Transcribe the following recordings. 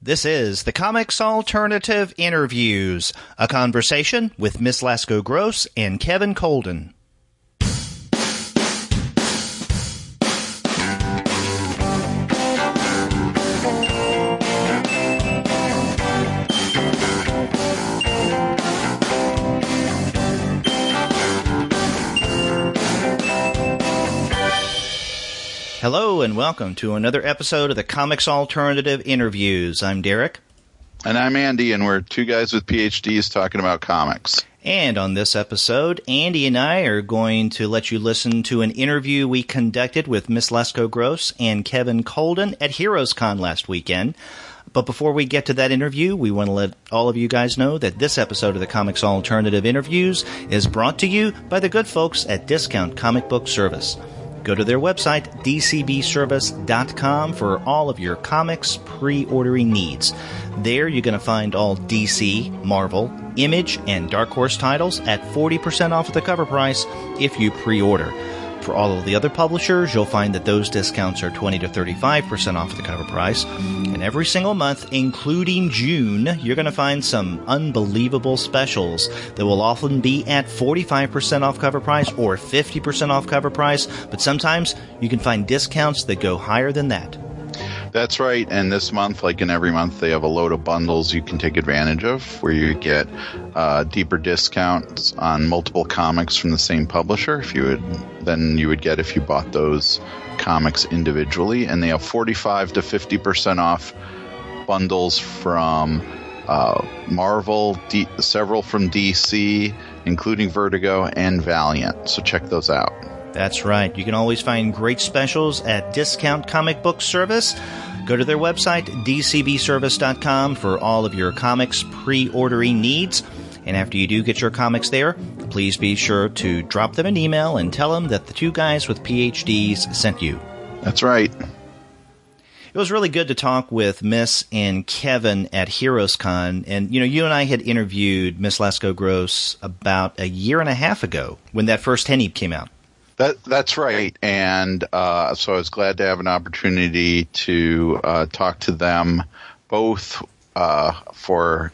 This is the Comics Alternative Interviews, a conversation with Miss Lasko-Gross and Kevin Colden. Hello and welcome to another episode of the Comics Alternative Interviews. I'm Derek. And I'm Andy, and we're two guys with PhDs talking about comics. And on this episode, Andy and I are going to let you listen to an interview we conducted with Miss Lasko-Gross and Kevin Colden at HeroesCon last weekend. But before we get to that interview, we want to let all of you guys know that this episode of the Comics Alternative Interviews is brought to you by the good folks at Discount Comic Book Service. Go to their website, dcbservice.com, for all of your comics pre-ordering needs. There you're going to find all DC, Marvel, Image, and Dark Horse titles at 40% off of the cover price if you pre-order. For all of the other publishers, you'll find that those discounts are 20 to 35% off the cover price. And every single month, including June, you're going to find some unbelievable specials that will often be at 45% off cover price or 50% off cover price. But sometimes you can find discounts that go higher than that. That's right, and this month, like in every month, they have a load of bundles you can take advantage of where you get deeper discounts on multiple comics from the same publisher than you would get if you bought those comics individually. And they have 45 to 50% off bundles from Marvel, several from DC, including Vertigo and Valiant. So check those out. That's right. You can always find great specials at Discount Comic Book Service. Go to their website, dcbservice.com, for all of your comics pre-ordering needs. And after you do get your comics there, please be sure to drop them an email and tell them that the two guys with PhDs sent you. That's right. It was really good to talk with Miss and Kevin at HeroesCon. And, you and I had interviewed Miss Lasko-Gross about a year and a half ago when that first Henny came out. That's right, and so I was glad to have an opportunity to talk to them both for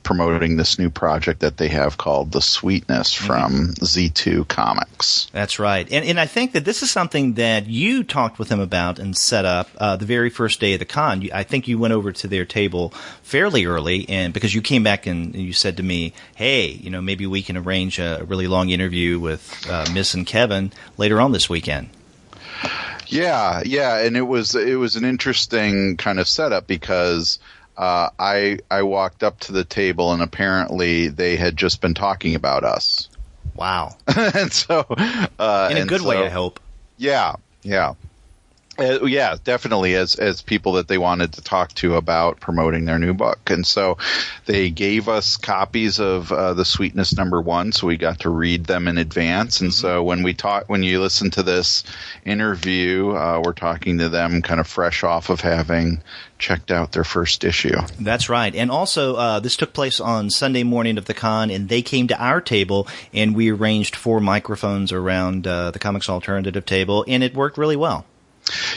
promoting this new project that they have called The Sweetness from Z2 Comics. That's right, and I think that this is something that you talked with them about and set up the very first day of the con. I think you went over to their table fairly early, and because you came back and you said to me, hey, maybe we can arrange a really long interview with Miss and Kevin later on this weekend. Yeah, and it was an interesting kind of setup because I walked up to the table and apparently they had just been talking about us. Wow. And so in a good way, I hope. Yeah. Yeah, definitely as people that they wanted to talk to about promoting their new book. And so they gave us copies of The Sweetness #1, so we got to read them in advance. And so when you listen to this interview, we're talking to them kind of fresh off of having checked out their first issue. That's right. And also, this took place on Sunday morning of the con, and they came to our table, and we arranged 4 microphones around the Comics Alternative table, and it worked really well.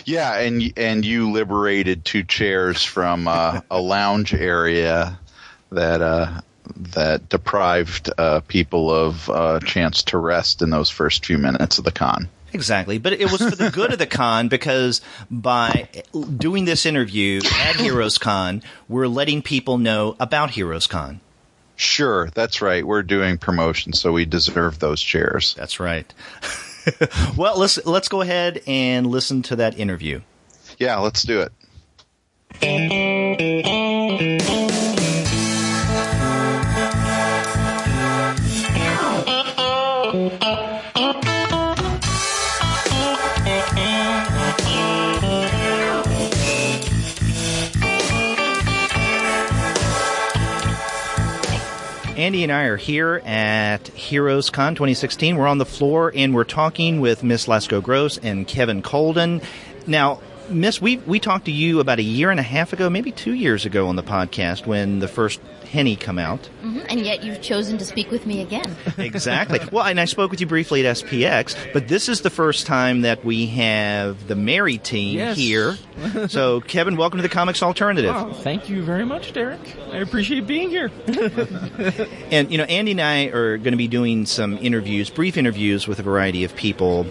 Yeah, and you liberated 2 chairs from a lounge area that deprived people of a chance to rest in those first few minutes of the con. Exactly, but it was for the good of the con, because by doing this interview at HeroesCon, we're letting people know about HeroesCon. Sure, that's right. We're doing promotion, so we deserve those chairs. That's right. Well, let's go ahead and listen to that interview. Yeah, let's do it. Andy and I are here at HeroesCon 2016. We're on the floor, and we're talking with Miss Lasko-Gross and Kevin Colden. Now, Miss, we talked to you about a year and a half ago, maybe 2 years ago on the podcast when the first Henny come out. Mm-hmm. And yet you've chosen to speak with me again. Exactly. Well, and I spoke with you briefly at SPX, but this is the first time that we have the Mary team here. So, Kevin, welcome to the Comics Alternative. Oh, thank you very much, Derek. I appreciate being here. And, Andy and I are going to be doing some interviews, brief interviews with a variety of people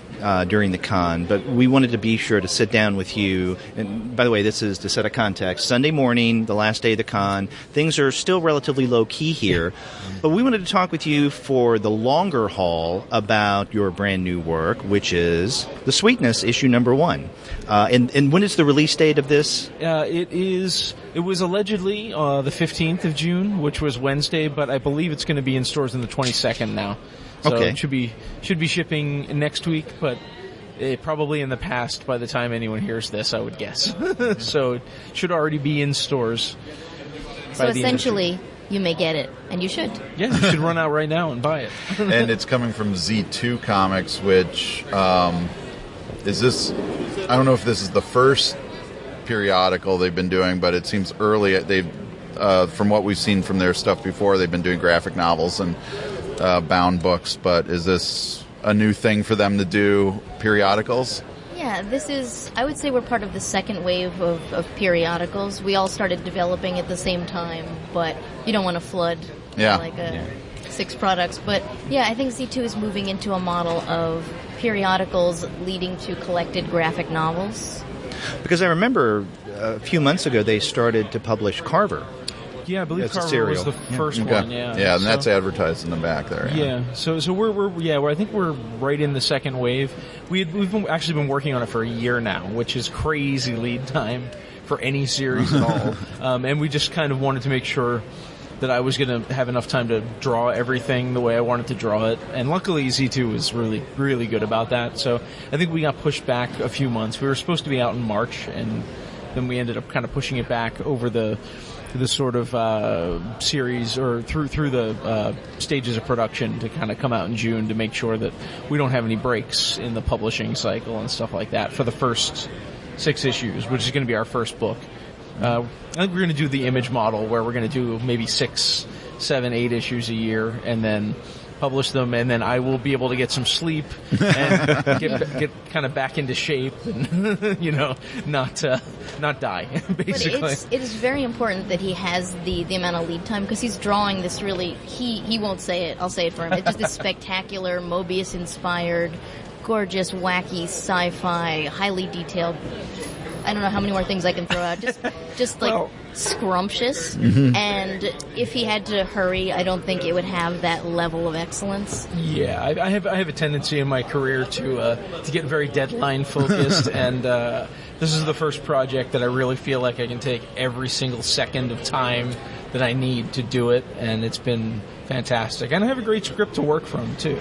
during the con, but we wanted to be sure to sit down with you. And, by the way, this is to set a context. Sunday morning, the last day of the con. Things are still relatively low-key here, but we wanted to talk with you for the longer haul about your brand new work, which is The Sweetness, issue number 1. And when is the release date of this? It was allegedly the 15th of June, which was Wednesday, but I believe it's going to be in stores on the 22nd now. So okay. It should be shipping next week, but probably in the past by the time anyone hears this, I would guess. So it should already be in stores. So essentially, you may get it, and you should. Yeah, you should run out right now and buy it. And it's coming from Z2 Comics, which is this... I don't know if this is the first periodical they've been doing, but it seems early. From what we've seen from their stuff before, they've been doing graphic novels and bound books, but is this a new thing for them to do periodicals? Yeah, this is, I would say we're part of the second wave of periodicals. We all started developing at the same time, but you don't want to flood 6 products. But yeah, I think Z2 is moving into a model of periodicals leading to collected graphic novels. Because I remember a few months ago they started to publish Carver. Yeah, I believe Carver was the first one. Yeah, and that's advertised in the back there. Yeah. So I think we're right in the second wave. We've actually been working on it for a year now, which is crazy lead time for any series at all. And we just kind of wanted to make sure that I was going to have enough time to draw everything the way I wanted to draw it. And luckily Z2 was really, really good about that. So I think we got pushed back a few months. We were supposed to be out in March, and then we ended up kind of pushing it back over the sort of series or through the stages of production to kind of come out in June to make sure that we don't have any breaks in the publishing cycle and stuff like that for the first 6 issues, which is going to be our first book. I think we're going to do the Image model where we're going to do maybe 6, 7, 8 issues a year and then publish them, and then I will be able to get some sleep and get kind of back into shape and not die basically. But it is very important that he has the amount of lead time, because he's drawing this really, he won't say it, I'll say it for him. It's just this spectacular Mobius inspired, gorgeous, wacky, sci-fi, highly detailed. I don't know how many more things I can throw out. Just like scrumptious. Mm-hmm. And if he had to hurry, I don't think it would have that level of excellence. Yeah, I have a tendency in my career to get very deadline focused, and this is the first project that I really feel like I can take every single second of time that I need to do it, and it's been fantastic. And I have a great script to work from too.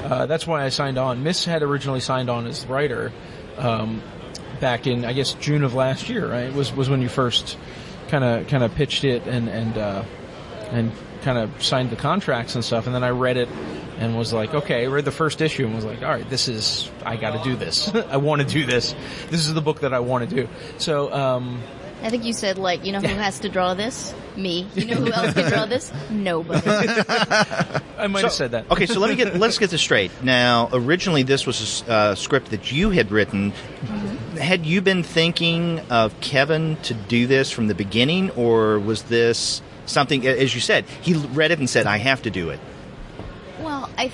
That's why I signed on. Miss had originally signed on as writer. Back in, I guess, June of last year, right? Was when you first kind of pitched it and kind of signed the contracts and stuff. And then I read it and was like, okay, I read the first issue and was like, all right, I got to do this. I want to do this. This is the book that I want to do. So, I think you said, who has to draw this? Me. You know who else can draw this? Nobody. I might have said that. Okay, so let's get this straight. Now, originally this was a script that you had written. Mm-hmm. Had you been thinking of Kevin to do this from the beginning, or was this something, as you said, he read it and said, I have to do it? Well, I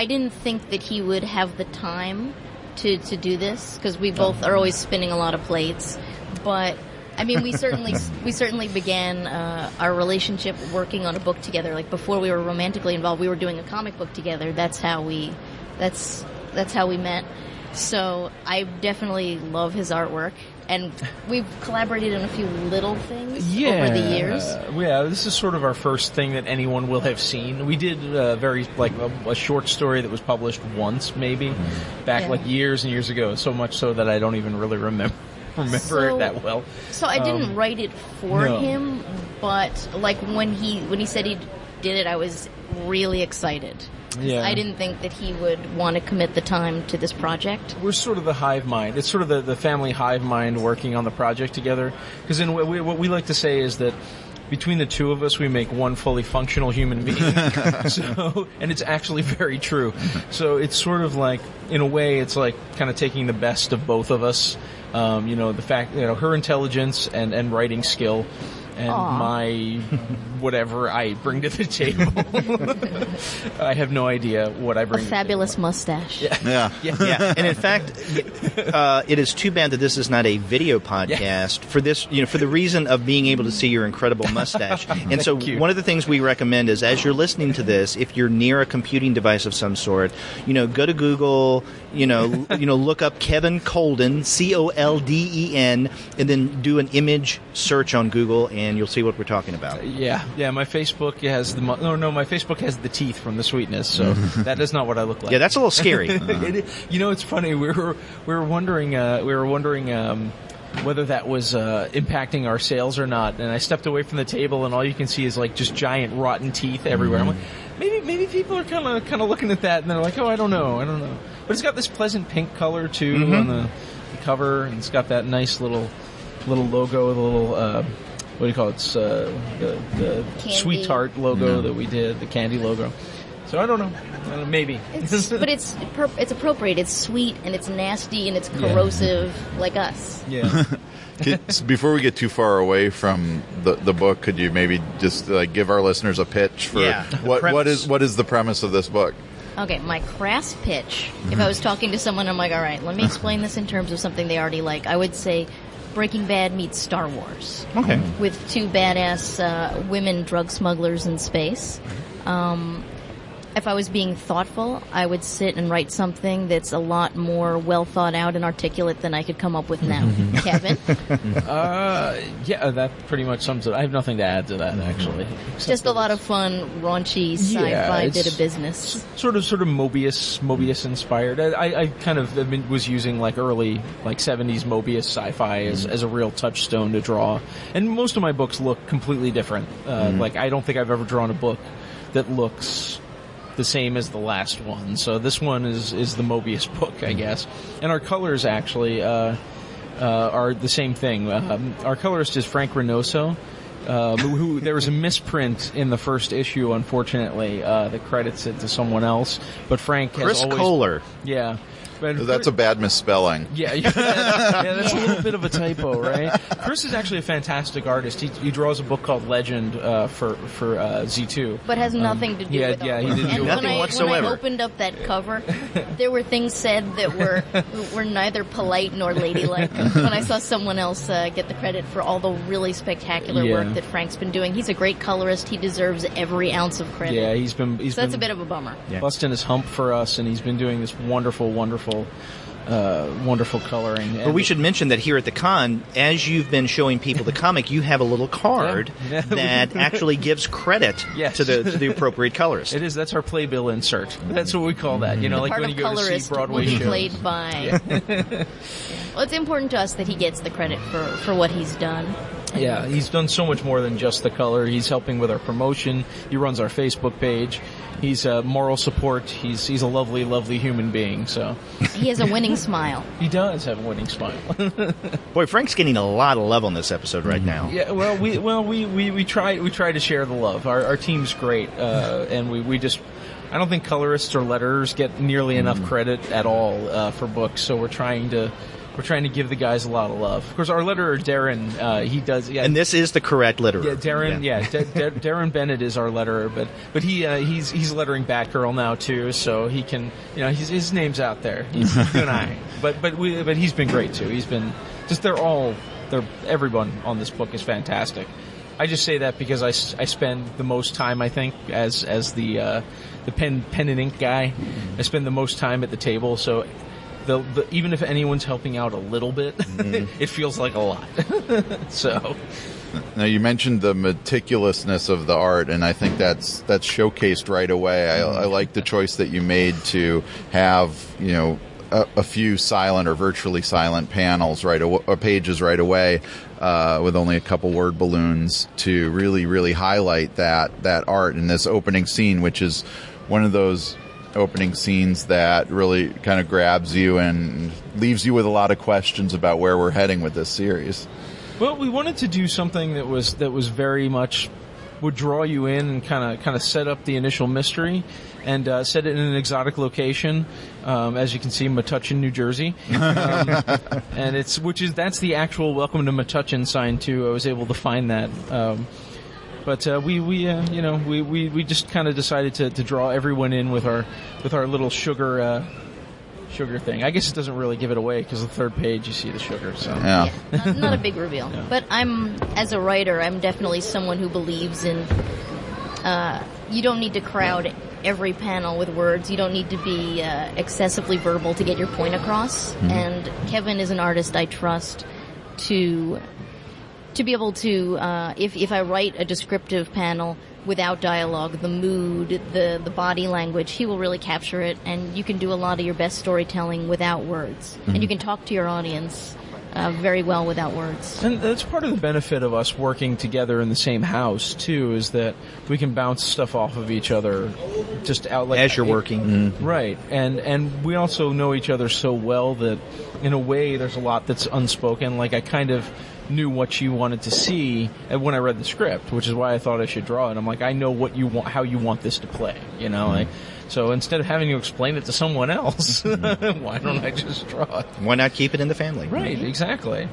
didn't think that he would have the time to do this, because we both are always spinning a lot of plates. But I mean, we certainly began our relationship working on a book together. Like, before we were romantically involved, we were doing a comic book together. That's how we met. So I definitely love his artwork, and we've collaborated on a few little things over the years. Yeah, this is sort of our first thing that anyone will have seen. We did a short story that was published once, maybe, back years and years ago. So much so that I don't even really remember it that well. So I didn't write it for him, but when he said he did it, I was really excited. Yeah. I didn't think that he would want to commit the time to this project. We're sort of the hive mind. It's sort of the family hive mind working on the project together. Because what we like to say is that between the two of us, we make one fully functional human being. And it's actually very true. So it's sort of like, in a way, it's like kind of taking the best of both of us. The fact, her intelligence and writing skill, and my whatever I bring to the table. I have no idea what I bring. A fabulous mustache. Yeah. And in fact, it is too bad that this is not a video podcast for this, for the reason of being able to see your incredible mustache. And so one of the things we recommend is, as you're listening to this, if you're near a computing device of some sort, go to Google, look up Kevin Colden, Colden, and then do an image search on Google, and you'll see what we're talking about. Yeah. My Facebook has my Facebook has the teeth from the sweetness, so that is not what I look like. Yeah, that's a little scary. It's funny. We were wondering whether that was impacting our sales or not, and I stepped away from the table, and all you can see is like just giant rotten teeth everywhere. I'm like, maybe people are kind of looking at that, and they're like, oh, I don't know. But it's got this pleasant pink color too on the cover, and it's got that nice little logo, the little what do you call it? It's the Sweet Tart logo that we did, the candy logo. So I don't know. Maybe. But it's appropriate. It's sweet and it's nasty and it's corrosive, like us. Yeah. Before we get too far away from the book, could you maybe just give our listeners a pitch for what is the premise of this book? Okay, my crass pitch. If I was talking to someone, I'm like, all right, let me explain this in terms of something they already like. I would say Breaking Bad meets Star Wars. Okay. With two badass women drug smugglers in space. If I was being thoughtful, I would sit and write something that's a lot more well thought out and articulate than I could come up with now. Kevin? Yeah, that pretty much sums it. I have nothing to add to that, actually. Just a lot of fun, raunchy sci-fi bit of business. Sort of Mobius inspired. I kind of was using early 70s Mobius sci-fi as a real touchstone to draw. And most of my books look completely different. I don't think I've ever drawn a book that looks the same as the last one. So this one is the Mobius book, I guess. And our colors actually are the same thing. Our colorist is Frank Reynoso, who there was a misprint in the first issue, unfortunately, that credits it to someone else. But Frank has Chris always... Kohler. Yeah. That's a bad misspelling. Yeah, that's a little bit of a typo, right? Chris is actually a fantastic artist. He draws a book called Legend for Z2. But has nothing to do with he didn't do nothing whatsoever. When I opened up that cover, there were things said that were neither polite nor ladylike. When I saw someone else get the credit for all the really spectacular work that Frank's been doing. He's a great colorist. He deserves every ounce of credit. Yeah, he's been that's a bit of a bummer. Yeah. Busting his hump for us, and he's been doing this wonderful coloring. But we should mention that here at the con, as you've been showing people the comic, you have a little card that actually gives credit to the appropriate colorist. It is. That's our playbill insert. That's what we call that. Like part when you go to see Broadway shows. Played by. Well, it's important to us that he gets the credit for what he's done. Yeah, he's done so much more than just the color. He's helping with our promotion. He runs our Facebook page. He's moral support. He's a lovely, lovely human being. So he has a winning smile. He does have a winning smile. Boy, Frank's getting a lot of love on this episode right now. Yeah, we try to share the love. Our team's great, and we just. I don't think colorists or letterers get nearly enough credit at all for books. So we're trying to give the guys a lot of love. Of course, our letterer, Darren, he does... Yeah, and this is the correct letterer. Yeah, Darren, Darren Bennett is our letterer, but he's lettering Batgirl now, too, so he can... his name's out there. He's an eye. But he's been great, too. He's been... everyone on this book is fantastic. I just say that because I spend the most time, I think, as the pen and ink guy. I spend the most time at the table, so... even if anyone's helping out a little bit, it feels like a lot. So, now you mentioned the meticulousness of the art, and I think that's showcased right away. I like the choice that you made to have a few silent or virtually silent panels pages right away, with only a couple word balloons to really, really highlight that art in this opening scene, which is one of those opening scenes that really kind of grabs you and leaves you with a lot of questions about where we're heading with this series. Well, we wanted to do something that was very much would draw you in and kind of set up the initial mystery and set it in an exotic location. As you can see, Metuchen, New Jersey, and that's the actual "Welcome to Metuchen" sign too. I was able to find that. But we just kind of decided to draw everyone in with our little sugar thing. I guess it doesn't really give it away because the third page you see the sugar. So yeah. Not a big reveal. Yeah. But as a writer, I'm definitely someone who believes in. You don't need to crowd every panel with words. You don't need to be excessively verbal to get your point across. Mm-hmm. And Kevin is an artist I trust to be able to, if I write a descriptive panel without dialogue, the mood, the body language, he will really capture it, and you can do a lot of your best storytelling without words. Mm-hmm. And you can talk to your audience very well without words. And that's part of the benefit of us working together in the same house, too, is that we can bounce stuff off of each other just out like... As you're working. Mm-hmm. Right. And we also know each other so well that, in a way, there's a lot that's unspoken. Like, I kind of knew what you wanted to see when I read the script, which is why I thought I should draw it. I'm like, I know what you want, how you want this to play, you know? Mm-hmm. Like, so instead of having to explain it to someone else, why don't I just draw it? Why not keep it in the family? Right, exactly.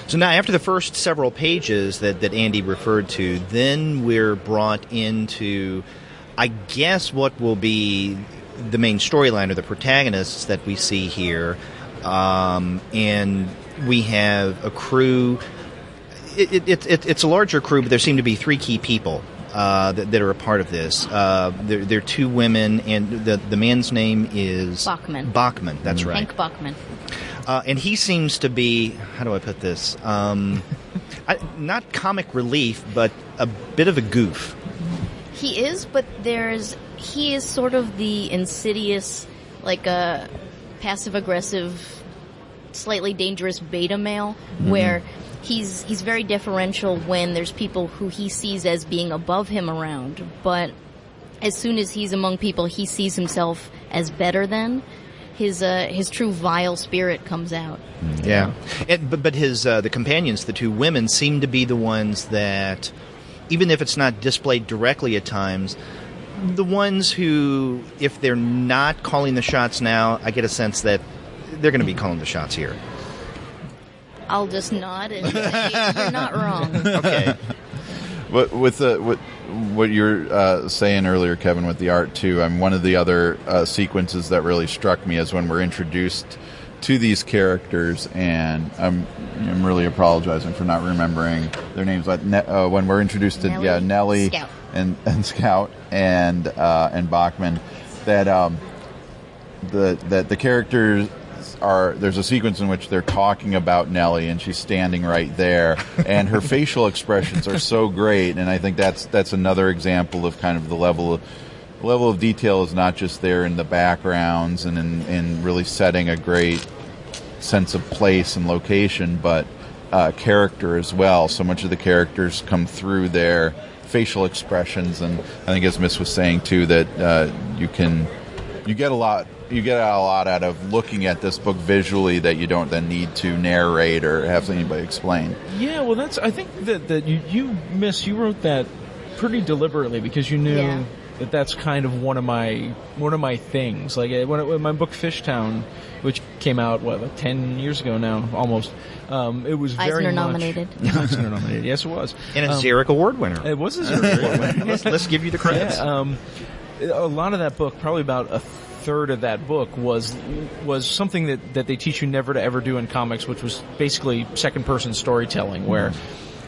So now, after the first several pages that Andy referred to, then we're brought into, I guess, what will be the main storyline, or the protagonists that we see here. And we have a crew. It's a larger crew, but there seem to be three key people that are a part of this. There are two women, and the man's name is Bachman. Bachman, that's right. Hank Bachman. And he seems to be, how do I put this? Not comic relief, but a bit of a goof. He is, but he is sort of the insidious, like a passive-aggressive, slightly dangerous beta male, where he's very deferential when there's people who he sees as being above him around, but as soon as he's among people he sees himself as better than. His true vile spirit comes out. Yeah, but his the companions, the two women, seem to be the ones that, even if it's not displayed directly at times, the ones who, if they're not calling the shots now, I get a sense that they're going to be calling the shots here. I'll just nod and say, you're not wrong. Okay. But with what you're saying earlier, Kevin, with the art too, one of the other sequences that really struck me is when we're introduced to these characters, and I'm really apologizing for not remembering their names. But when we're introduced to Nellie Scout. and Scout and Bachman, that the characters there's a sequence in which they're talking about Nellie, and she's standing right there, and her facial expressions are so great, and I think that's another example of kind of the level of detail is not just there in the backgrounds and in really setting a great sense of place and location, but character as well. So much of the characters come through their facial expressions, and I think, as Miss was saying too, that you get a lot out of looking at this book visually that you don't then need to narrate or have anybody explain. Yeah, well, I think that you wrote that pretty deliberately because you knew that that's kind of one of my things. Like when my book Fishtown, which came out like 10 years ago now, almost. It was very Eisner nominated. Eisner nominated. Yes, it was. And a Xeric Award winner. It was a Xeric Award winner. Let's give you the credits. Yeah, a lot of that book, probably about a third of that book, was something that they teach you never to ever do in comics, which was basically second-person storytelling, where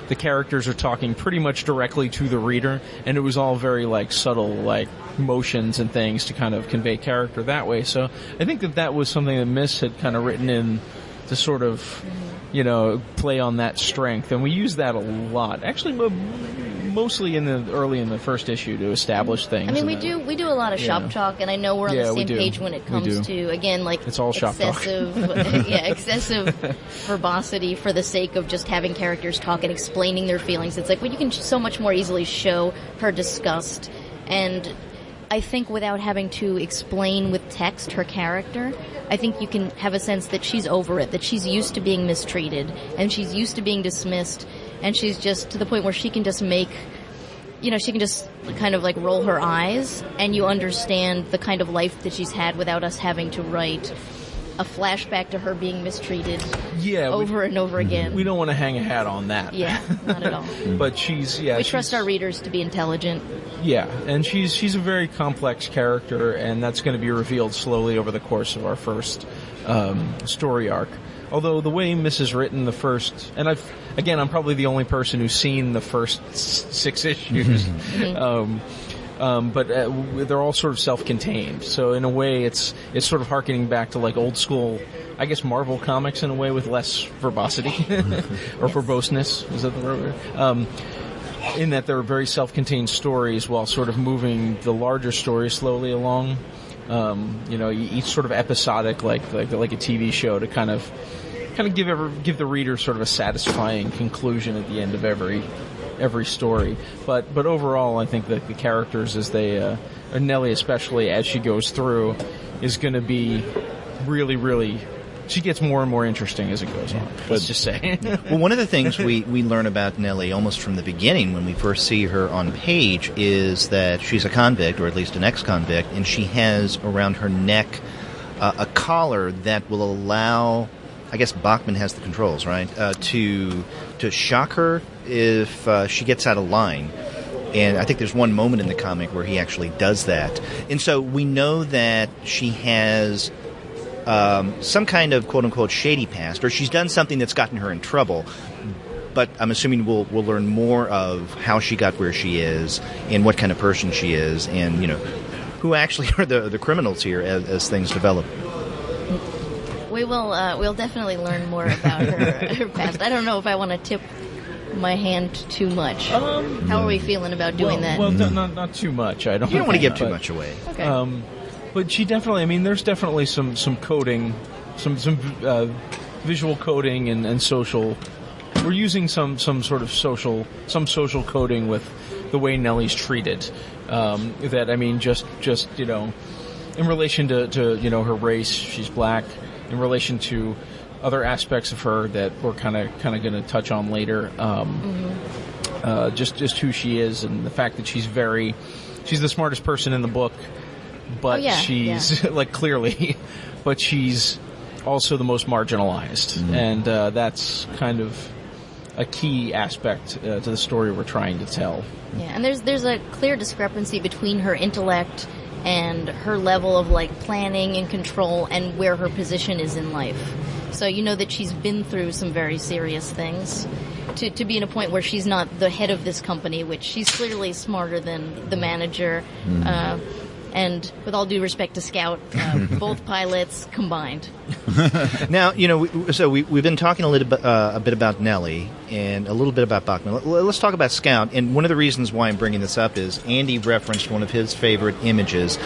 the characters are talking pretty much directly to the reader, and it was all very like subtle, like motions and things to kind of convey character that way. So I think that was something that Miss had kind of written in to sort of, play on that strength, and we use that a lot. Actually, mostly early in the first issue to establish things. I mean, we do a lot of shop talk, and I know we're on the same page when it comes to, again, like it's all shop talk. Excessive verbosity for the sake of just having characters talk and explaining their feelings. It's like, well, you can so much more easily show her disgust and I think without having to explain with text her character, I think you can have a sense that she's over it, that she's used to being mistreated, and she's used to being dismissed, and she's just to the point where she can just make, she can just kind of like roll her eyes, and you understand the kind of life that she's had without us having to write a flashback to her being mistreated over and over again. We don't want to hang a hat on that. Yeah, not at all. But we trust our readers to be intelligent. Yeah, and she's a very complex character, and that's going to be revealed slowly over the course of our first story arc. Although the way Miss is written, the first, and I'm probably the only person who's seen the first 6 issues. But they're all sort of self-contained. So in a way, it's sort of harkening back to like old school, I guess, Marvel comics in a way with less verbosity or verboseness. Is that the word? In that they're very self-contained stories while sort of moving the larger story slowly along. Each sort of episodic, like a TV show, to kind of give the reader sort of a satisfying conclusion at the end of every story. But overall, I think that the characters, as they, Nellie especially, as she goes through, is going to be really, really. She gets more and more interesting as it goes on. Let's just say. Well, one of the things we learn about Nellie almost from the beginning when we first see her on page is that she's a convict, or at least an ex-convict, and she has around her neck a collar that will allow, I guess Bachman has the controls, right, to shock her if she gets out of line. And I think there's one moment in the comic where he actually does that. And so we know that she has some kind of quote-unquote shady past, or she's done something that's gotten her in trouble. But I'm assuming we'll learn more of how she got where she is and what kind of person she is, and who actually are the criminals here as things develop. We will. We'll definitely learn more about her past. I don't know if I want to tip my hand too much. How are we feeling about doing that? Well, not too much. I don't. You don't want to give too much away. Okay. But she definitely. There's definitely some coding, some visual coding and social. We're using some sort of social coding with the way Nellie's treated. Just in relation to her race, she's black. In relation to other aspects of her that we're kind of going to touch on later, just who she is and the fact that she's the smartest person in the book, but she's clearly, but she's also the most marginalized, and that's kind of a key aspect to the story we're trying to tell. Yeah, and there's a clear discrepancy between her intellect and her level of planning and control and where her position is in life. So you know that she's been through some very serious things to be in a point where she's not the head of this company, which she's clearly smarter than the manager. And with all due respect to Scout, both pilots combined. Now, we've been talking a bit about Nellie and a little bit about Bachman. Let's talk about Scout. And one of the reasons why I'm bringing this up is Andy referenced one of his favorite images.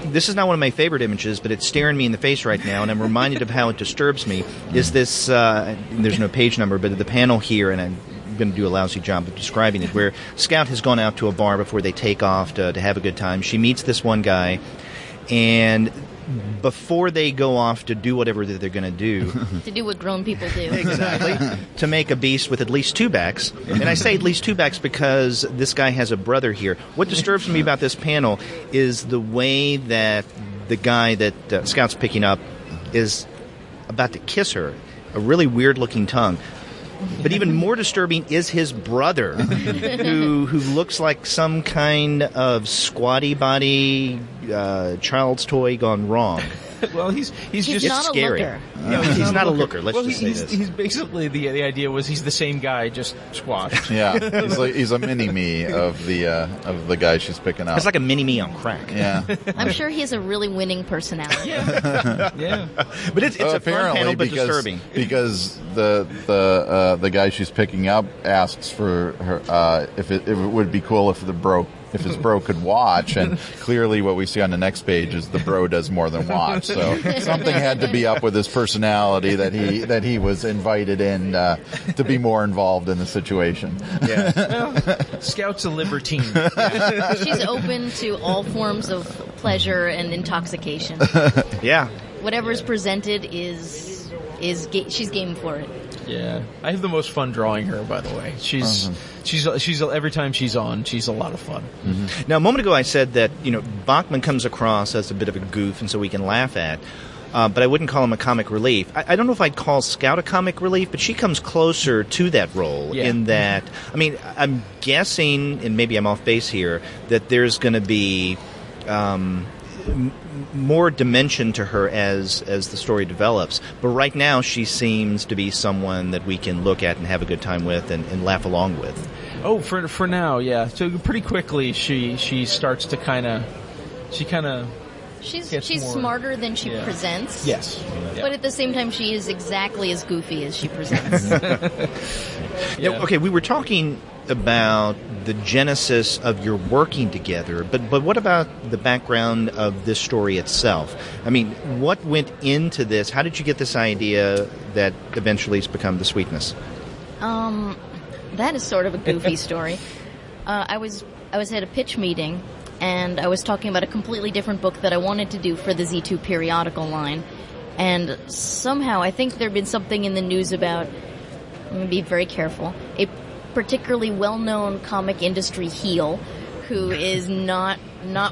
This is not one of my favorite images, but it's staring me in the face right now, and I'm reminded of how it disturbs me. Is this, there's no page number, but the panel here, and I'm going to do a lousy job of describing it, where Scout has gone out to a bar before they take off to have a good time. She meets this one guy, and before they go off to do whatever that they're going to do... to do what grown people do. Exactly. To make a beast with at least 2 backs. And I say at least 2 backs because this guy has a brother here. What disturbs me about this panel is the way that the guy that Scout's picking up is about to kiss her. A really weird-looking tongue. But even more disturbing is his brother, who looks like some kind of squatty body child's toy gone wrong. Well, he's just not scary. A looker. No, he's not a looker. Let's just say this. He's basically the idea was he's the same guy, just squashed. Yeah, he's a mini me of the guy she's picking up. It's like a mini me on crack. Yeah, I'm sure he has a really winning personality. Yeah. But it's a fun panel, but disturbing because the guy she's picking up asks for her if it would be cool if it broke his bro could watch, and clearly what we see on the next page is the bro does more than watch. So something had to be up with his personality that he was invited in to be more involved in the situation. Yeah, well, Scout's a libertine. Yeah. She's open to all forms of pleasure and intoxication. Yeah. Whatever's presented is she's game for it. Yeah, I have the most fun drawing her. By the way, she's every time she's on, she's a lot of fun. Mm-hmm. Now, a moment ago, I said that Bachman comes across as a bit of a goof, and so we can laugh at. But I wouldn't call him a comic relief. I don't know if I'd call Scout a comic relief, but she comes closer to that role in that. I mean, I'm guessing, and maybe I'm off base here, that there's going to be more dimension to her as the story develops. But right now, she seems to be someone that we can look at and have a good time with and laugh along with. Oh, for now, yeah. So pretty quickly, she starts to kind of. She's more, smarter than she presents. Yes. Yeah. But at the same time, she is exactly as goofy as she presents. Now, okay, we were talking about the genesis of your working together, but what about the background of this story itself? I mean, what went into this? How did you get this idea that eventually has become The Sweetness? That is sort of a goofy story. I was at a pitch meeting, and I was talking about a completely different book that I wanted to do for the Z2 periodical line. And somehow, I think there had been something in the news about, I'm going to be very careful, a particularly well-known comic industry heel who is not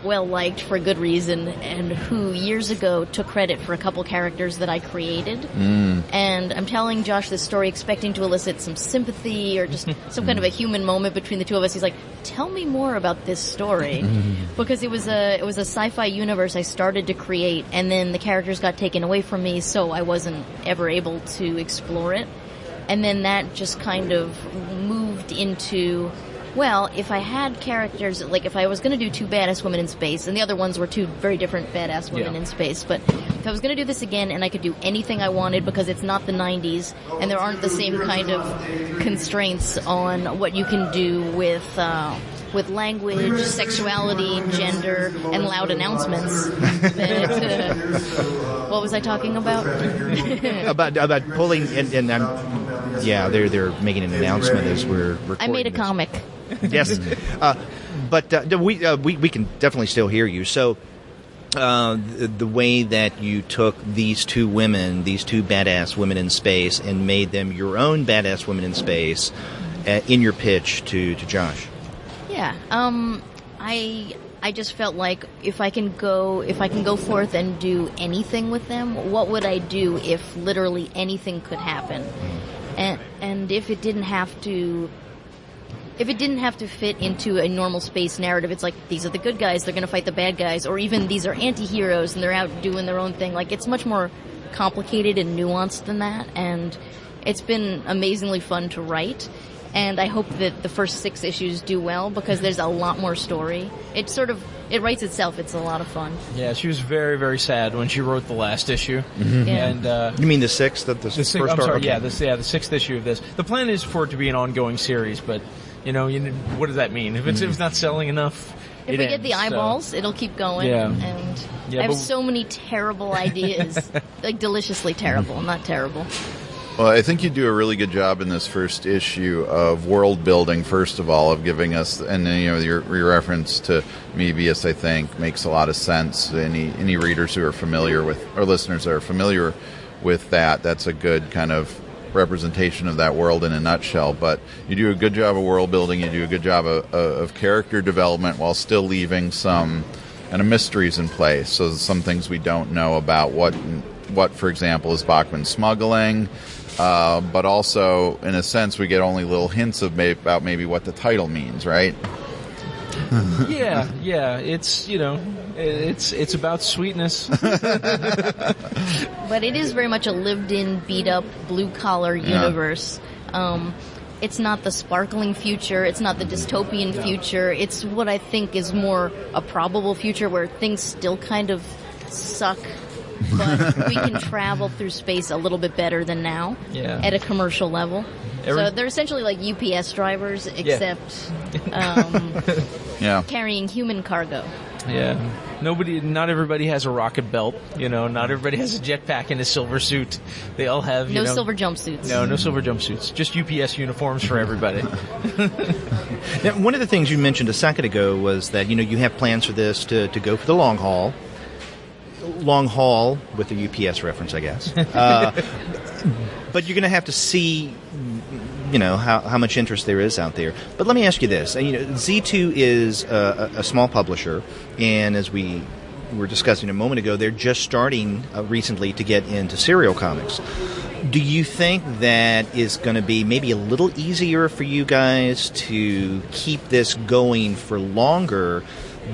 well liked for good reason, and who years ago took credit for a couple characters that I created. And I'm telling Josh this story expecting to elicit some sympathy or just some kind of a human moment between the two of us. He's like, tell me more about this story. Because it was a sci-fi universe I started to create, and then the characters got taken away from me, so I wasn't ever able to explore it. And then that just kind of moved into, well, if I had characters, like if I was going to do two badass women in space, and the other ones were two very different badass women in space, but if I was going to do this again and I could do anything I wanted because it's not the 90s and there aren't the same kind of constraints on what you can do with language, sexuality, gender, and loud announcements. But, what was I talking about? about pulling and they're making an announcement as we're recording. I made a comic. Yes, but we can definitely still hear you. So the way that you took these two women, these two badass women in space, and made them your own badass women in space in your pitch to Josh. Yeah, I just felt like if I can go forth and do anything with them, what would I do if literally anything could happen? And if it didn't have to fit into a normal space narrative, it's like, these are the good guys, they're going to fight the bad guys, or even these are anti-heroes and they're out doing their own thing. Like, it's much more complicated and nuanced than that, and it's been amazingly fun to write. And I hope that the first 6 issues do well, because there's a lot more story. It writes itself. It's a lot of fun. Yeah, she was very, very sad when she wrote the last issue. Mm-hmm. Yeah. And you mean the 6th of the first arc? I'm sorry, okay. the 6th issue of this. The plan is for it to be an ongoing series, but what does that mean? If it's not selling enough, if we get the eyeballs, it'll keep going. Yeah. And I have so many terrible ideas, like deliciously terrible, not terrible. Well, I think you do a really good job in this first issue of world building, first of all, of giving us, and then, your reference to Moebius, I think, makes a lot of sense. Any readers who are familiar with, or listeners that are familiar with that's a good kind of representation of that world in a nutshell. But you do a good job of world building, you do a good job of character development while still leaving some kind of mysteries in place. So some things we don't know about what, for example, is Bachman smuggling. But also, in a sense, we get only little hints about maybe what the title means, right? Yeah. It's it's about sweetness. But it is very much a lived-in, beat-up, blue-collar universe. It's not the sparkling future. It's not the dystopian future. It's what I think is more a probable future where things still kind of suck. But we can travel through space a little bit better than now at a commercial level. So they're essentially like UPS drivers, except Yeah. carrying human cargo. Yeah. Not everybody has a rocket belt, not everybody has a jetpack and a silver suit. They all have, No silver jumpsuits. No silver jumpsuits. Just UPS uniforms for everybody. Now, one of the things you mentioned a second ago was that, you have plans for this to go for the long haul. Long haul with the UPS reference, I guess. But you're going to have to see, how much interest there is out there. But let me ask you this. Z2 is a small publisher, and as we were discussing a moment ago, they're just starting recently to get into serial comics. Do you think that is going to be maybe a little easier for you guys to keep this going for longer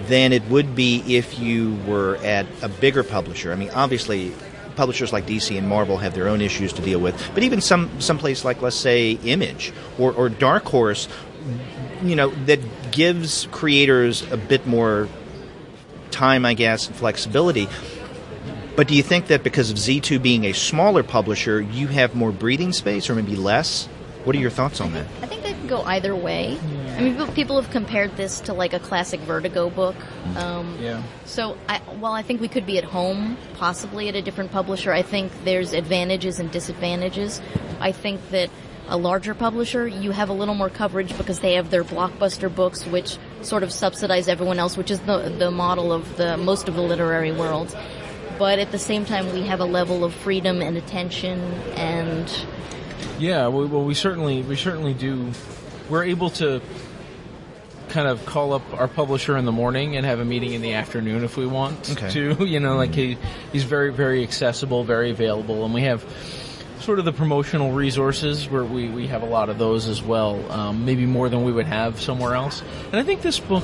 than it would be if you were at a bigger publisher? I mean, obviously, publishers like DC and Marvel have their own issues to deal with, but even some place like, let's say, Image or Dark Horse, that gives creators a bit more time, I guess, and flexibility. But do you think that because of Z2 being a smaller publisher, you have more breathing space or maybe less? What are your thoughts on that? I think they can go either way. Yeah. I mean, people have compared this to like a classic Vertigo book. So while I think we could be at home, possibly at a different publisher, I think there's advantages and disadvantages. I think that a larger publisher, you have a little more coverage because they have their blockbuster books, which sort of subsidize everyone else, which is the model of most of the literary world. But at the same time, we have a level of freedom and attention and... Yeah, well, we certainly do. We're able to kind of call up our publisher in the morning and have a meeting in the afternoon if we want to. He's very, very accessible, very available, and we have sort of the promotional resources where we have a lot of those as well, maybe more than we would have somewhere else. And I think this book,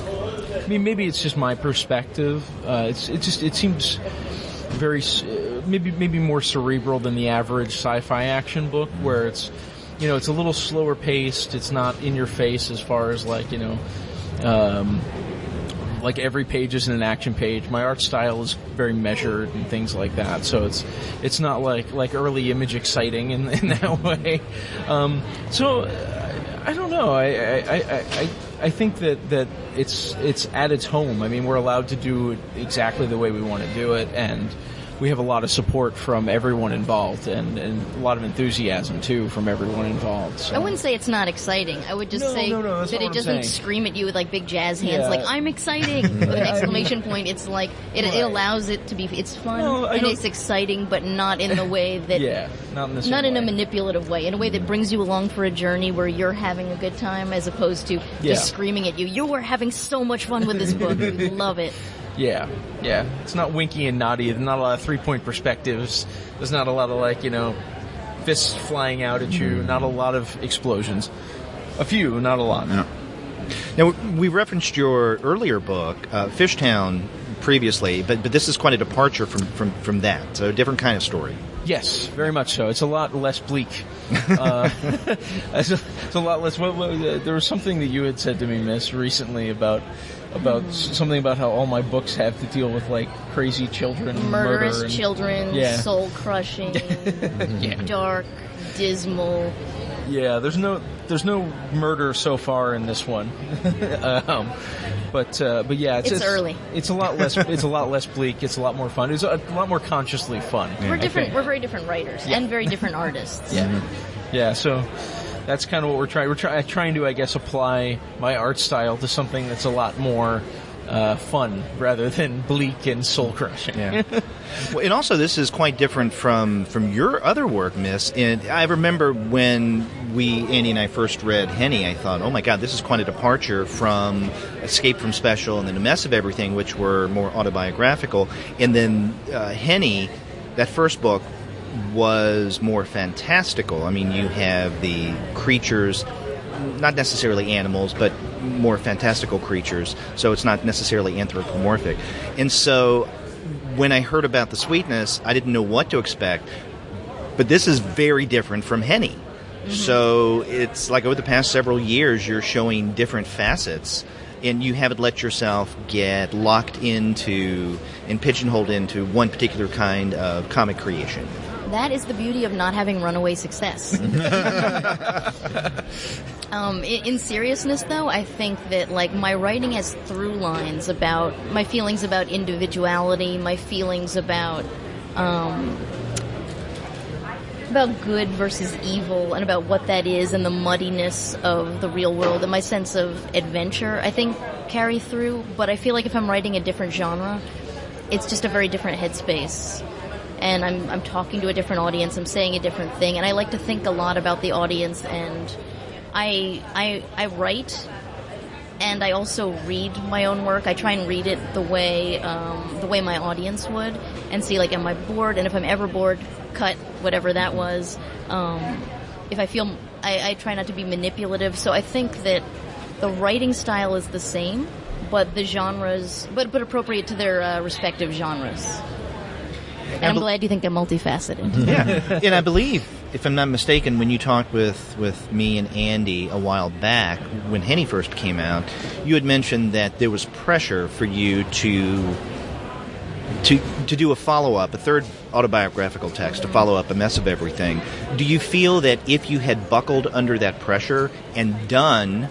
I mean, maybe it's just my perspective. It seems very maybe more cerebral than the average sci-fi action book, where it's a little slower paced. It's not in your face as far as like every page is an action page. My art style is very measured and things like that, so it's not like early Image exciting in that way. So I don't know. I think that it's at its home. I mean, we're allowed to do it exactly the way we want to do it, and we have a lot of support from everyone involved, and a lot of enthusiasm too from everyone involved. So. I wouldn't say it's not exciting. I would just say that it doesn't scream at you with like big jazz hands, like I'm exciting with an exclamation point. It's like it allows it to be. It's fun and it's exciting, but not in the way that not in a manipulative way. In a way that brings you along for a journey where you're having a good time, as opposed to just screaming at you. You were having so much fun with this book. You love it. Yeah. It's not winky and naughty. There's not a lot of three-point perspectives. There's not a lot of fists flying out at you. Not a lot of explosions. A few, not a lot. Yeah. Now, we referenced your earlier book, Fishtown, previously, but this is quite a departure from that. So a different kind of story. Yes, very much so. It's a lot less bleak. It's a lot less... there was something that you had said to me, Miss, recently about something about how all my books have to deal with like crazy children, murderous children, soul crushing, dark, dismal. Yeah, there's no murder so far in this one, but yeah, it's early. It's a lot less bleak. It's a lot more fun. It's a lot more consciously fun. We're different. We're very different writers and very different artists. Yeah. So. That's kind of what we're trying. We're trying to, I guess, apply my art style to something that's a lot more fun rather than bleak and soul crushing. Yeah. Well, and also this is quite different from your other work, Miss. And I remember when Andy and I first read Henny, I thought, oh my God, this is quite a departure from Escape from Special and then A Mess of Everything, which were more autobiographical. And then Henny, that first book, was more fantastical. I mean, you have the creatures, not necessarily animals, but more fantastical creatures, so it's not necessarily anthropomorphic. And so when I heard about The Sweetness, I didn't know what to expect, but this is very different from Henny. Mm-hmm. So it's like over the past several years, you're showing different facets, and you haven't let yourself get locked into and pigeonholed into one particular kind of comic creation. That is the beauty of not having runaway success. In seriousness, though, I think that like my writing has through lines about my feelings about individuality, my feelings about good versus evil, and about what that is, and the muddiness of the real world, and my sense of adventure, I think, carry through. But I feel like if I'm writing a different genre, it's just a very different headspace. And I'm talking to a different audience, I'm saying a different thing, and I like to think a lot about the audience, and I write, and I also read my own work. I try and read it the way my audience would, and see, like, am I bored? And if I'm ever bored, cut whatever that was. If I feel, I try not to be manipulative, so I think that the writing style is the same, but the genres, but appropriate to their respective genres. And I'm glad you think I'm multifaceted. Yeah, and I believe, if I'm not mistaken, when you talked with me and Andy a while back, when Henny first came out, you had mentioned that there was pressure for you to do a follow-up, a third autobiographical text, to follow up A Mess of Everything. Do you feel that if you had buckled under that pressure and done,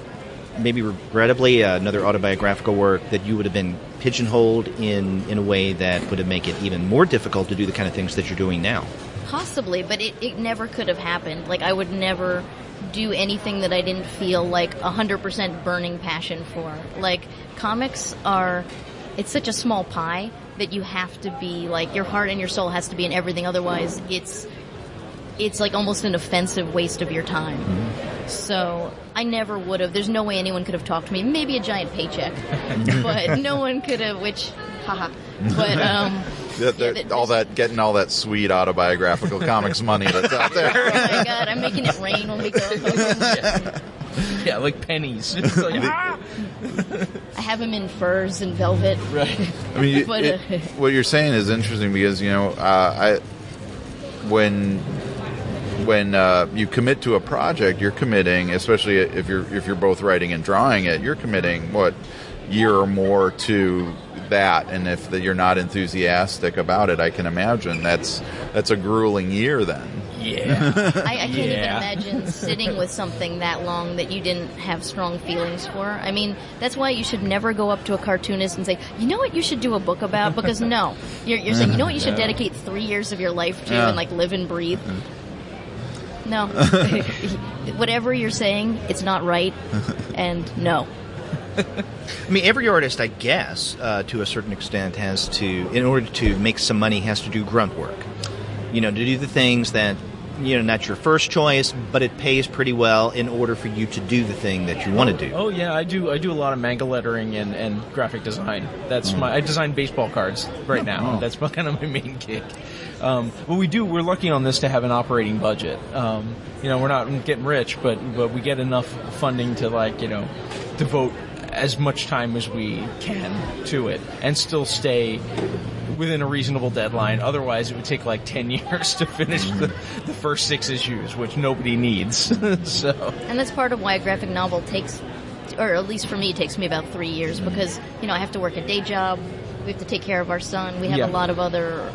maybe regrettably, another autobiographical work, that you would have been pigeonholed in a way that would have make it even more difficult to do the kind of things that you're doing now? Possibly, but it never could have happened. Like, I would never do anything that I didn't feel like 100% burning passion for. Like, comics are, it's such a small pie that you have to be, like, your heart and your soul has to be in everything, otherwise it's like almost an offensive waste of your time. Mm-hmm. So I never would have. There's no way anyone could have talked to me. Maybe a giant paycheck, but no one could have. Which, haha. But all that sweet autobiographical comics money that's out there. Oh my God, I'm making it rain when we go home. Yeah, like pennies. It's like, I have them in furs and velvet. Right. I mean, what you're saying is interesting because when you commit to a project, you're committing, especially if you're both writing and drawing it, you're committing year or more to that, and if you're not enthusiastic about it, I can imagine that's a grueling year then. Yeah. I can't even imagine sitting with something that long that you didn't have strong feelings for. I mean, that's why you should never go up to a cartoonist and say, you know what you should do a book about? Because no. You're saying, you know what you should dedicate 3 years of your life to and like live and breathe? No. Whatever you're saying, it's not right, and no. I mean, every artist, I guess, to a certain extent, has to, in order to make some money, has to do grunt work. You know, to do the things that, not your first choice, but it pays pretty well in order for you to do the thing that you want to do. Oh yeah, I do a lot of manga lettering and graphic design. That's I design baseball cards right now. Oh. That's kind of my main gig. We're lucky on this to have an operating budget. We're not getting rich, but we get enough funding to devote as much time as we can to it and still stay within a reasonable deadline. Otherwise, it would take like 10 years to finish the first 6 issues, which nobody needs. So, and that's part of why a graphic novel takes, or at least for me, it takes me about 3 years because, I have to work a day job. We have to take care of our son. We have a lot of other,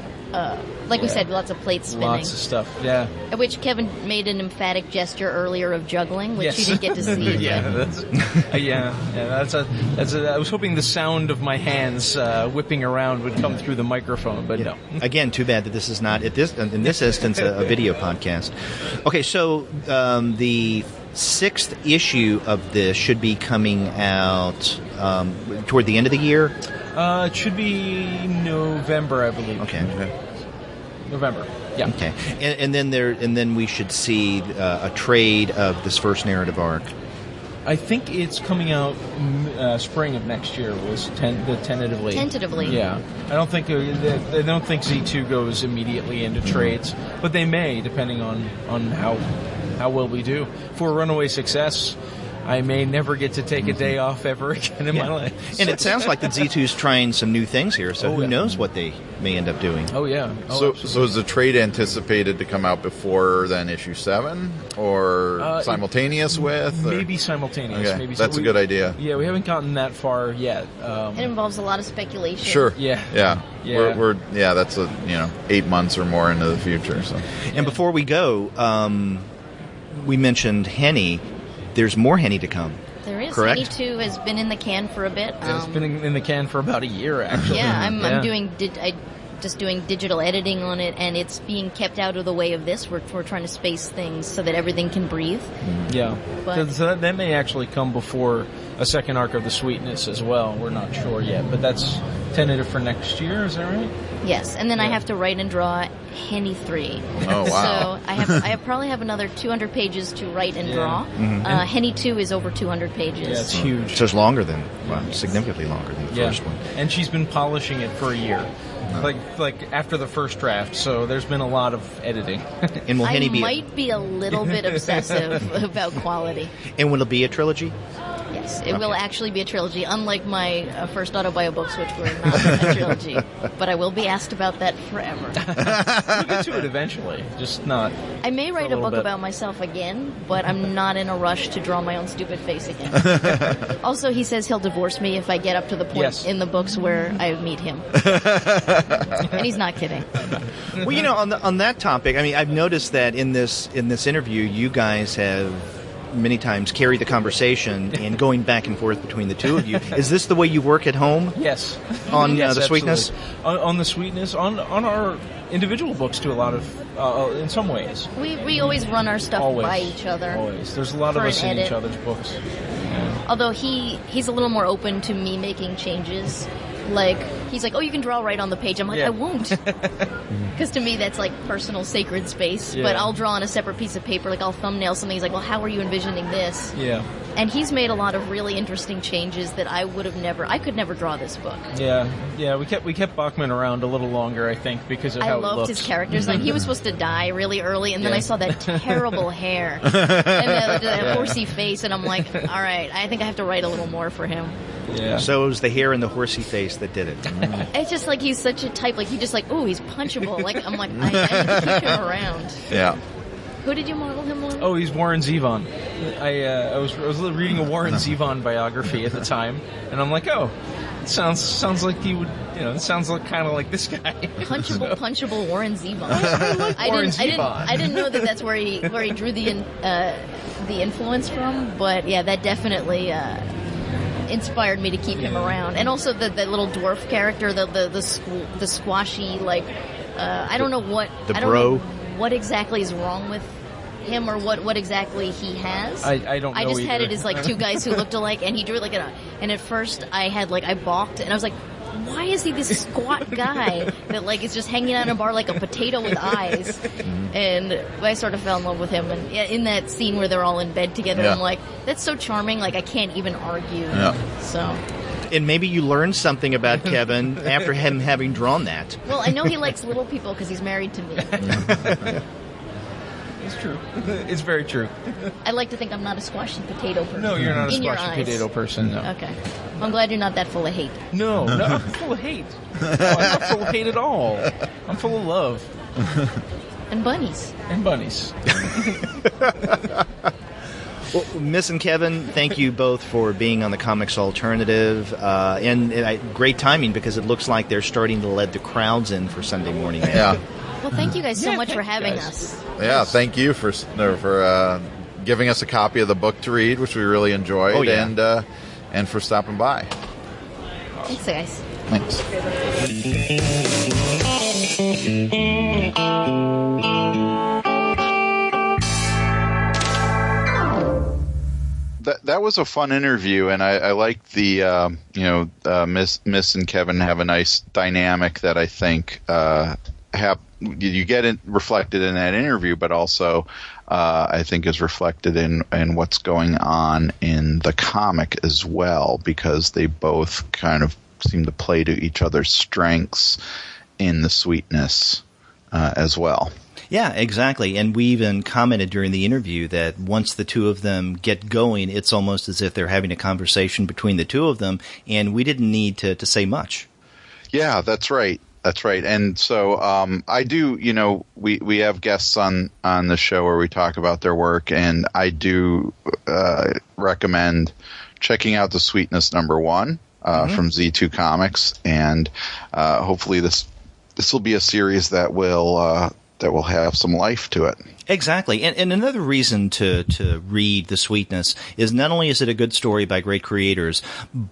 we said, lots of plates spinning. Lots of stuff, yeah. At which Kevin made an emphatic gesture earlier of juggling, which you didn't get to see. I was hoping the sound of my hands whipping around would come through the microphone, but no. Again, too bad that this is not, in this instance, a video podcast. Okay, so the 6th issue of this should be coming out toward the end of the year? It should be November, I believe. Okay. November. Yeah. Okay. And then we should see a trade of this first narrative arc. I think it's coming out spring of next year. Was tentatively. Tentatively. Yeah. I don't think Z2 goes immediately into trades, but they may, depending on how well we do. For Runaway Success, I may never get to take a day off ever again in my life. And it sounds like that Z2's trying some new things here, so who knows what they may end up doing. Oh, yeah. So is the trade anticipated to come out before then issue 7? Or simultaneous with? Or? Maybe simultaneous. Okay. Maybe That's a good idea. Yeah, we haven't gotten that far yet. It involves a lot of speculation. Sure. Yeah. We're that's 8 months or more into the future. So. And before we go, we mentioned Henny. There's more Henny to come. There is. Correct? Henny 2 has been in the can for a bit. It's been in the can for about a year, actually. Yeah, I'm doing digital editing on it, and it's being kept out of the way of this. We're trying to space things so that everything can breathe. Yeah. But, so that may actually come before a second arc of the Sweetness as well. We're not sure yet, but that's tentative for next year. Is that right? yes, and then I have to write and draw Henny 3. Oh, wow. So I probably have another 200 pages to write and draw. Mm-hmm. Henny 2 is over 200 pages. Yeah, it's huge. So it's longer than, significantly longer than the first one. And she's been polishing it for a year. Like after the first draft, so there's been a lot of editing. And will I Henny might be a little bit obsessive about quality. And will it be a trilogy? Yes, it will actually be a trilogy, unlike my first autobio books, which were not a trilogy. But I will be asked about that forever. We'll get to it eventually, just not. I may for a write a little book bit. about myself again, but I'm not in a rush to draw my own stupid face again. Also, he says he'll divorce me if I get up to the point in the books where I meet him. And he's not kidding. Well, on that topic, I mean, I've noticed that in this interview, you guys have many times carried the conversation and going back and forth between the two of you. Is this the way you work at home? Yes. On Yes, the Sweetness? on the Sweetness, on our individual books too, a lot of, in some ways. We always run our stuff Always. by each other. Always. There's a lot of For us an in each edit. other's books. Although he's a little more open to me making changes. Like, he's like, oh, you can draw right on the page. I'm like, Yeah. I won't. Because to me, that's like personal sacred space. Yeah. But I'll draw on a separate piece of paper, like I'll thumbnail something. He's like, well, how are you envisioning this? Yeah. And he's made a lot of really interesting changes that I could never draw this book. Yeah. We kept Bachman around a little longer, I think, because of I how loved he looks. his character design. He was supposed to die really early, and then Yeah. I saw that terrible hair and that horsey face, and I'm like, all right, I think I have to write a little more for him. Yeah. So it was the hair and the horsey face that did it. It's just like he's such a type, like you just like, oh, he's punchable. Like I'm like, I need to keep him around. Yeah. Who did you model him on? Oh, he's Warren Zevon. I was reading a Warren Zevon biography at the time, and I'm like, oh, it sounds like he would, it sounds like kind of like this guy. Punchable Warren Zevon. Warren Zevon. I didn't know that that's where he drew the influence from, but yeah, that definitely inspired me to keep him around. And also the little dwarf character, the squashy, like I don't know what The I don't bro. know what exactly is wrong with him or what exactly he has. I don't know I just had either. it as like two guys who looked alike, and he drew it like and at first I balked, and I was like, why is he this squat guy that like is just hanging out in a bar like a potato with eyes? And I sort of fell in love with him, and in that scene where they're all in bed together, Yeah. I'm like, that's so charming, like I can't even argue. Yeah. So, And maybe you learned something about Kevin after him having drawn that. well, I know he likes little people because he's married to me. It's true. It's very true. I like to think I'm not a squashy potato person. No, you're not a In your squashy eyes. potato person. No. Okay. Well, I'm glad you're not that full of hate. No, I'm full of hate. No, I'm not full of hate at all. I'm full of love And bunnies. and bunnies. Well, Miss and Kevin, thank you both for being on the Comics Alternative. And great timing because it looks like they're starting to let the crowds in for Sunday morning. Yeah. Well, thank you guys so Yeah, much for thank you having guys. us. Yeah. Thank you for giving us a copy of the book to read, which we really enjoyed, Oh, yeah. and for stopping by. Thanks, guys. Thanks. That was a fun interview, and I liked the Miss and Kevin have a nice dynamic that I think you get it reflected in that interview, but also I think is reflected in what's going on in the comic as well, because they both kind of seem to play to each other's strengths in the Sweetness as well. Yeah, exactly. And we even commented during the interview that once the two of them get going, it's almost as if they're having a conversation between the two of them, and we didn't need to say much. Yeah, that's right. That's right. And so I do, we have guests on the show where we talk about their work, and I do recommend checking out the Sweetness #1 from Z2 Comics, and hopefully this will be a series that will have some life to it. Exactly. And another reason to read The Sweetness is not only is it a good story by great creators,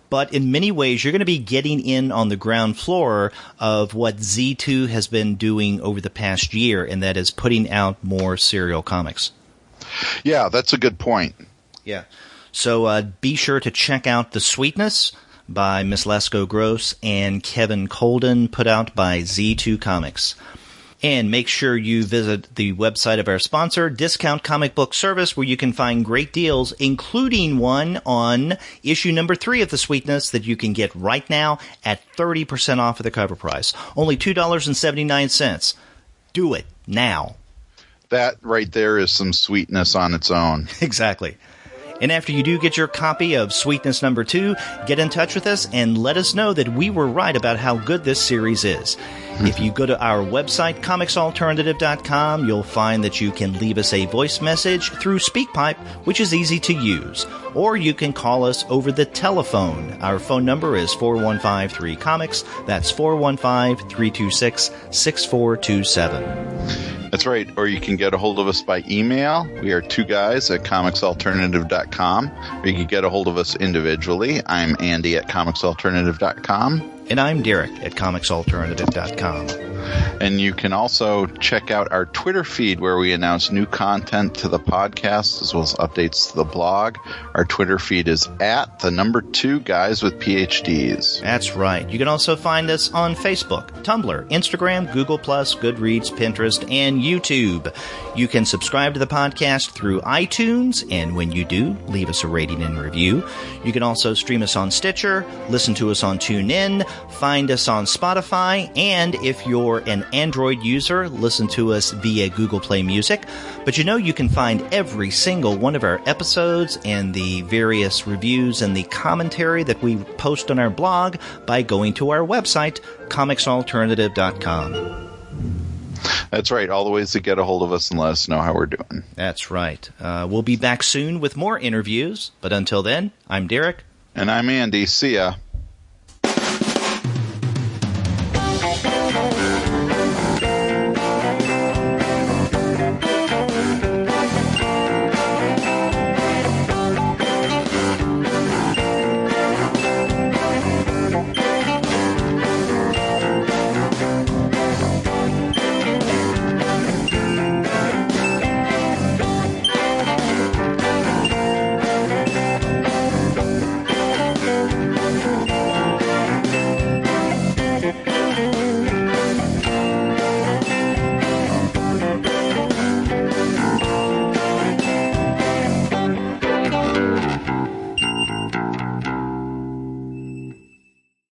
but in many ways you're going to be getting in on the ground floor of what Z2 has been doing over the past year, and that is putting out more serial comics. Yeah, that's a good point. Yeah. So be sure to check out The Sweetness by Miss Lasko-Gross and Kevin Colden, put out by Z2 Comics. And make sure you visit the website of our sponsor, Discount Comic Book Service, where you can find great deals, including one on issue #3 of The Sweetness that you can get right now at 30% off of the cover price. Only $2.79. Do it now. That right there is some sweetness on its own. Exactly. And after you do get your copy of Sweetness #2, get in touch with us and let us know that we were right about how good this series is. If you go to our website, comicsalternative.com, you'll find that you can leave us a voice message through SpeakPipe, which is easy to use. Or you can call us over the telephone. Our phone number is 415-3-COMICS. That's 415-326-6427. That's right. Or you can get a hold of us by email. We are two guys at comicsalternative.com. Or you can get a hold of us individually. I'm Andy at comicsalternative.com. And I'm Derek at comicsalternative.com. And you can also check out our Twitter feed where we announce new content to the podcast as well as updates to the blog. Our Twitter feed is at the #2 guys with PhDs. That's right. You can also find us on Facebook, Tumblr, Instagram, Google+, Goodreads, Pinterest, and YouTube. You can subscribe to the podcast through iTunes, and when you do, leave us a rating and review. You can also stream us on Stitcher, listen to us on TuneIn, find us on Spotify, and if you're an Android user, listen to us via Google Play Music. But you can find every single one of our episodes and the various reviews and the commentary that we post on our blog by going to our website, comicsalternative.com. That's right. All the ways to get a hold of us and let us know how we're doing. That's right. We'll be back soon with more interviews. But until then, I'm Derek. And I'm Andy. See ya.